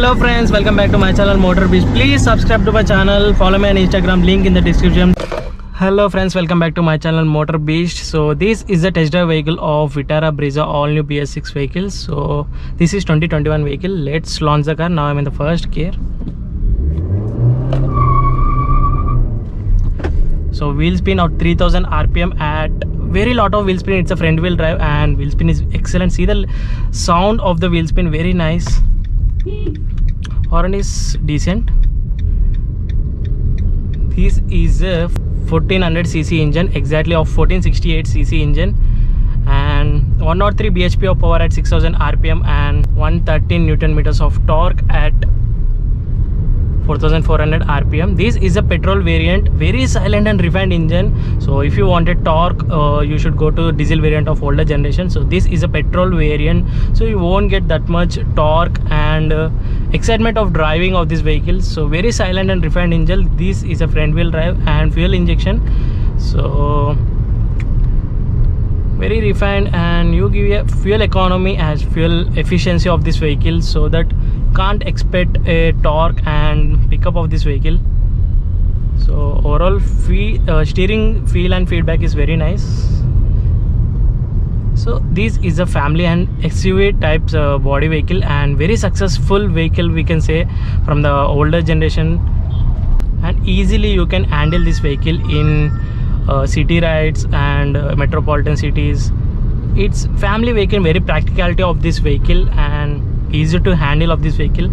Hello friends, welcome back to my channel Motor Beast. Please subscribe to my channel, follow me on Instagram, link in the description. Hello friends, welcome back to my channel Motor Beast. So this is the test drive vehicle of Vitara Brezza all new BS6 vehicles. So this is 2021 vehicle. Let's launch the car. Now I'm in the first gear. So wheel spin of 3000 RPM at very lot of wheel spin. It's a front wheel drive and wheel spin is excellent. See the sound of the wheel spin, very nice. Horn is decent. This is a 1400cc engine, exactly of 1468cc engine, and 103 bhp of power at 6000 rpm and 113 newton meters of torque at 4400 rpm. This is a petrol variant, very silent and refined engine. So if you wanted torque, you should go to diesel variant of older generation. So this is a petrol variant, so you won't get that much torque and excitement of driving of this vehicle. So very silent and refined engine. This is a front wheel drive and fuel injection, so very refined, and you give a fuel economy as fuel efficiency of this vehicle, so that can't expect a torque and pickup of this vehicle. So overall steering feel and feedback is very nice. So this is a family and SUV types body vehicle and very successful vehicle, we can say, from the older generation, and easily you can handle this vehicle in city rides and metropolitan cities. It's family vehicle, very practicality of this vehicle and easy to handle of this vehicle.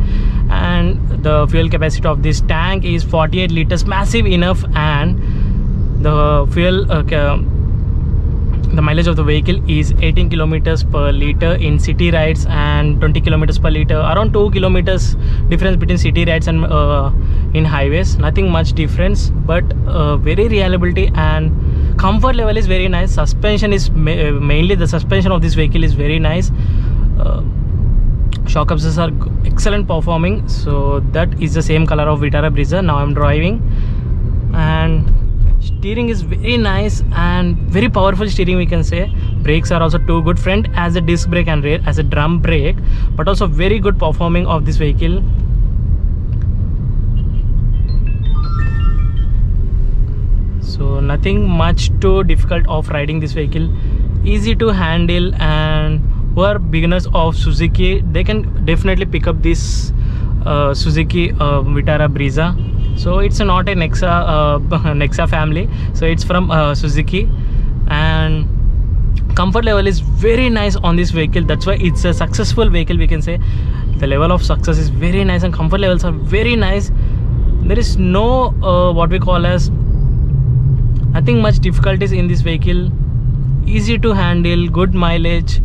And the fuel capacity of this tank is 48 liters, massive enough, and the fuel the mileage of the vehicle is 18 kilometers per liter in city rides and 20 kilometers per liter, around 2 kilometers difference between city rides and in highways. Nothing much difference, but very reliability and comfort level is very nice. Suspension is mainly the suspension of this vehicle is very nice. Shock absorbers are excellent performing. So that is the same color of Vitara Brezza. Now I'm driving, and steering is very nice and very powerful steering, we can say. Brakes are also too good. Front as a disc brake and rear as a drum brake, but also very good performing of this vehicle. So nothing much too difficult of riding this vehicle, easy to handle, and who are beginners of Suzuki, they can definitely pick up this Suzuki Vitara Brezza. So it's not a Nexa family, so it's from Suzuki, and comfort level is very nice on this vehicle. That's why it's a successful vehicle, we can say. The level of success is very nice and comfort levels are very nice. There is no what we call as nothing much difficulties in this vehicle, easy to handle, good mileage.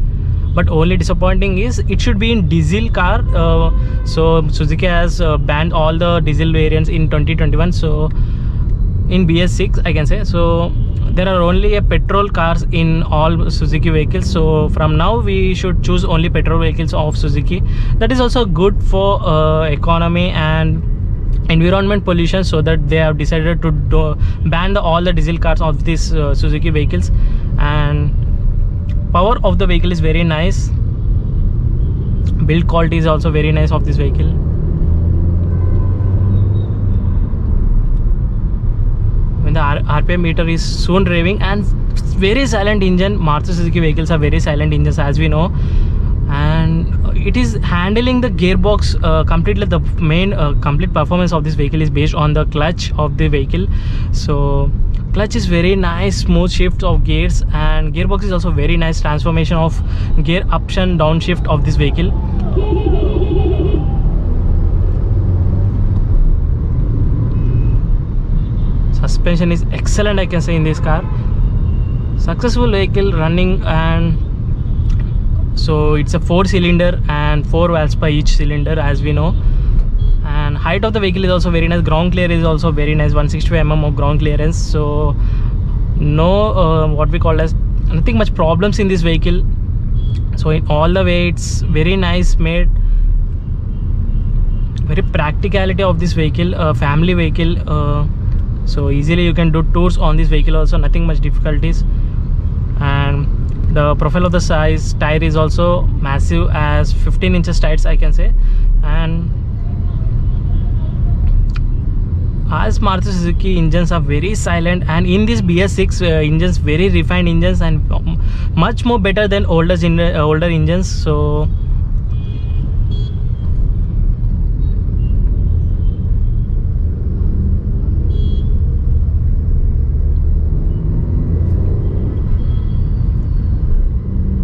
But only disappointing is it should be in diesel car. So Suzuki has banned all the diesel variants in 2021, so in BS6 I can say. So there are only petrol cars in all Suzuki vehicles. So from now we should choose only petrol vehicles of Suzuki. That is also good for economy and environment pollution, so that they have decided to ban all the diesel cars of these Suzuki vehicles. And power of the vehicle is very nice. Build quality is also very nice of this vehicle. When the RPM meter is soon raving, and very silent engine. Maruti Suzuki vehicles are very silent engines, as we know, and it is handling the gearbox completely. The main complete performance of this vehicle is based on the clutch of the vehicle. So clutch is very nice, smooth shift of gears, and gearbox is also very nice transformation of gear up and down shift of this vehicle. Suspension is excellent, I can say, in this car. Successful vehicle running, and so it's a 4-cylinder and 4 valves per each cylinder, as we know. And height of the vehicle is also very nice. Ground clearance is also very nice, 165 mm of ground clearance. So no what we call as nothing much problems in this vehicle. So in all the way it's very nice made. Very practicality of this vehicle, family vehicle. So easily you can do tours on this vehicle also, nothing much difficulties. And the profile of the tire is also massive, as 15 inches tires, I can say. And as Maruti Suzuki engines are very silent, and in this BS6 engines, very refined engines, and much more better than older engines. So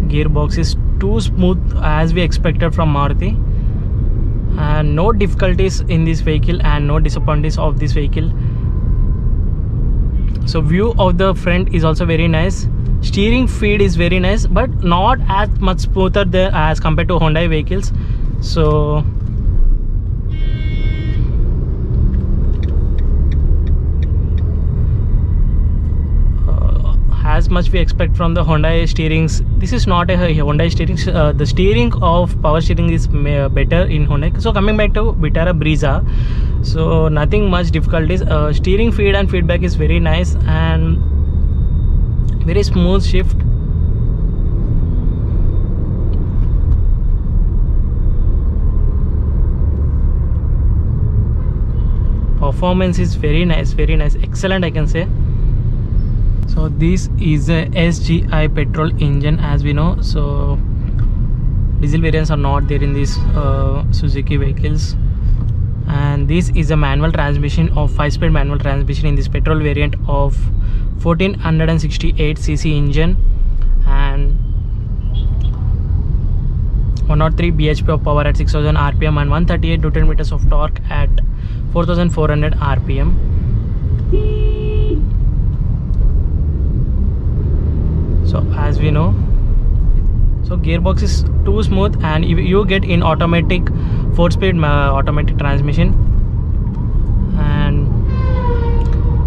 gearbox is too smooth as we expected from Maruti, and no difficulties in this vehicle and no disappointments of this vehicle. So view of the front is also very nice. Steering feel is very nice, but not as much smoother there as compared to Hyundai vehicles. So as much we expect from the Hyundai steerings, this is not a Hyundai steering. The steering of power steering is better in Hyundai. So coming back to Vitara Brezza, so nothing much difficulties. Steering feed and feedback is very nice and very smooth shift. Performance is very nice, excellent, I can say. So this is a SGI petrol engine, as we know. So diesel variants are not there in these Suzuki vehicles, and this is a manual transmission of 5-speed manual transmission in this petrol variant of 1468cc engine, and 103 bhp of power at 6000 rpm and 138 newton meters of torque at 4400 rpm. So as we know, so gearbox is too smooth, and you get in automatic 4-speed automatic transmission, and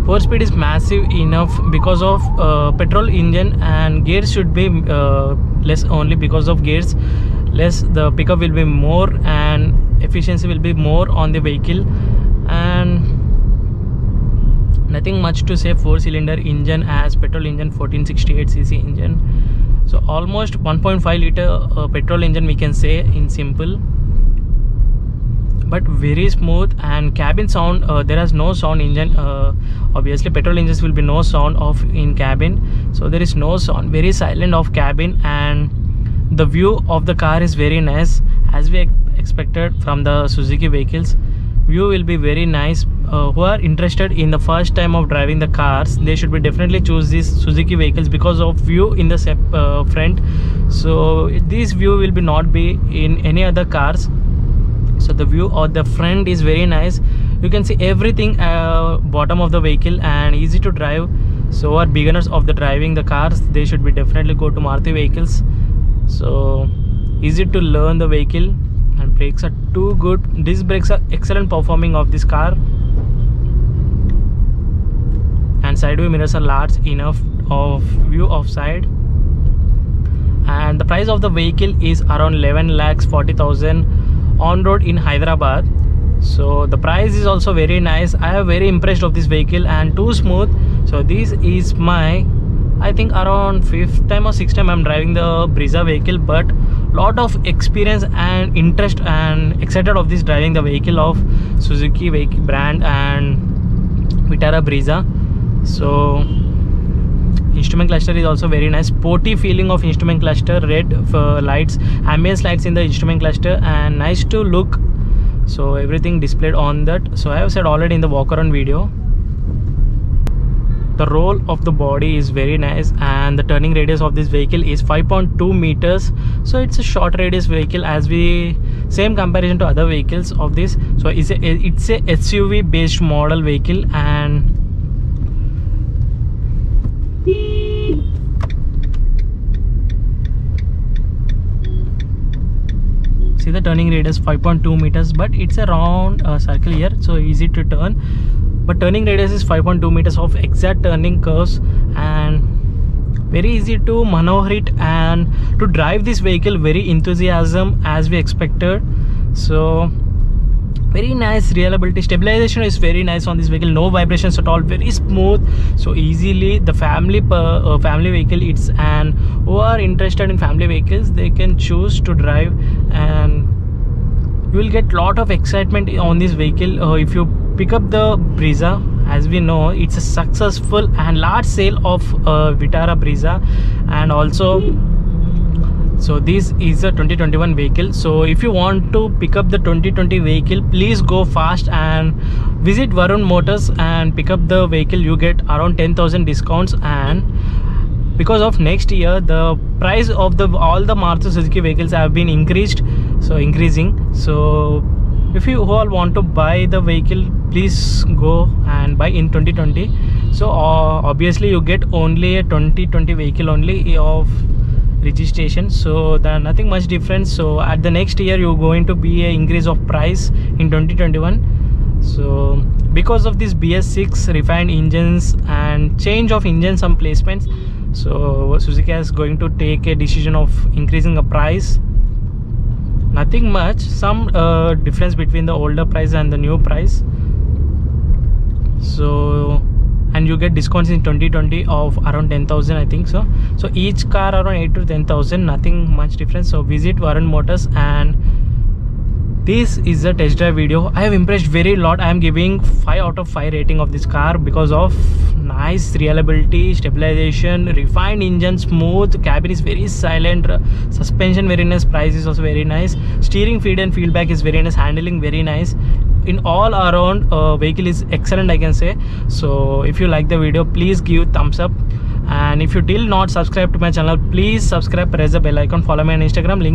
4-speed is massive enough because of petrol engine, and gears should be less only because of gears less. The pickup will be more and efficiency will be more on the vehicle, and nothing much to say. 4-cylinder engine as petrol engine, 1468cc engine, so almost 1.5 liter petrol engine we can say in simple, but very smooth. And cabin sound, there is no sound engine. Obviously petrol engines will be no sound of in cabin, so there is no sound, very silent of cabin. And the view of the car is very nice as we expected from the Suzuki vehicles. View will be very nice. Who are interested in the first time of driving the cars, they should be definitely choose these Suzuki vehicles because of view in the front. So this view will be not be in any other cars. So the view of the front is very nice. You can see everything bottom of the vehicle and easy to drive. So are beginners of the driving the cars, they should be definitely go to Maruti vehicles. So easy to learn the vehicle, and brakes are too good. Disc brakes are excellent performing of this car, and side view mirrors are large enough of view of side. And the price of the vehicle is around 11,40,000 on road in Hyderabad. So the price is also very nice. I am very impressed of this vehicle and too smooth. So this is my, I think around 5th time or 6th time I'm driving the Brezza vehicle, but lot of experience and interest and excited of this driving the vehicle of Suzuki vehicle brand and Vitara Brezza. So instrument cluster is also very nice, sporty feeling of instrument cluster, red lights, ambience lights in the instrument cluster, and nice to look. So everything displayed on that. So I have said already in the walk around video. The roll of the body is very nice, and the turning radius of this vehicle is 5.2 meters. So it's a short radius vehicle as we same comparison to other vehicles of this. So it's a SUV based model vehicle, and see the turning radius 5.2 meters, but it's a round circle here, so easy to turn. But turning radius is 5.2 meters of exact turning curves, and very easy to maneuver it and to drive this vehicle. Very enthusiasm as we expected. So very nice reliability. Stabilization is very nice on this vehicle, no vibrations at all, very smooth. So easily the family vehicle it's, and who are interested in family vehicles, they can choose to drive, and you will get lot of excitement on this vehicle if you pick up the Brezza. As we know, it's a successful and large sale of Vitara Brezza, and also so this is a 2021 vehicle. So if you want to pick up the 2020 vehicle, please go fast and visit Varun Motors and pick up the vehicle. You get around 10,000 discounts, and because of next year the price of all the Maruti Suzuki vehicles have been increasing. So if you all want to buy the vehicle, please go and buy in 2020. So obviously you get only a 2020 vehicle only of registration, so there are nothing much difference. So at the next year you're going to be a increase of price in 2021. So because of this BS6 refined engines and change of engine some placements, so Suzuki is going to take a decision of increasing a price. Nothing much, some difference between the older price and the new price. So and you get discounts in 2020 of around 10,000, I think so. So each car around 8 to 10,000, nothing much difference. So visit Varun Motors, and this is a test drive video. I have impressed very lot. I am giving 5 out of 5 rating of this car because of nice reliability, stabilization, refined engine, smooth, cabin is very silent, suspension very nice, price is also very nice, steering feed and feedback is very nice, handling very nice. In all around vehicle is excellent, I can say. So if you like the video, please give thumbs up, and if you still not subscribe to my channel, please subscribe, press the bell icon, follow me on Instagram, link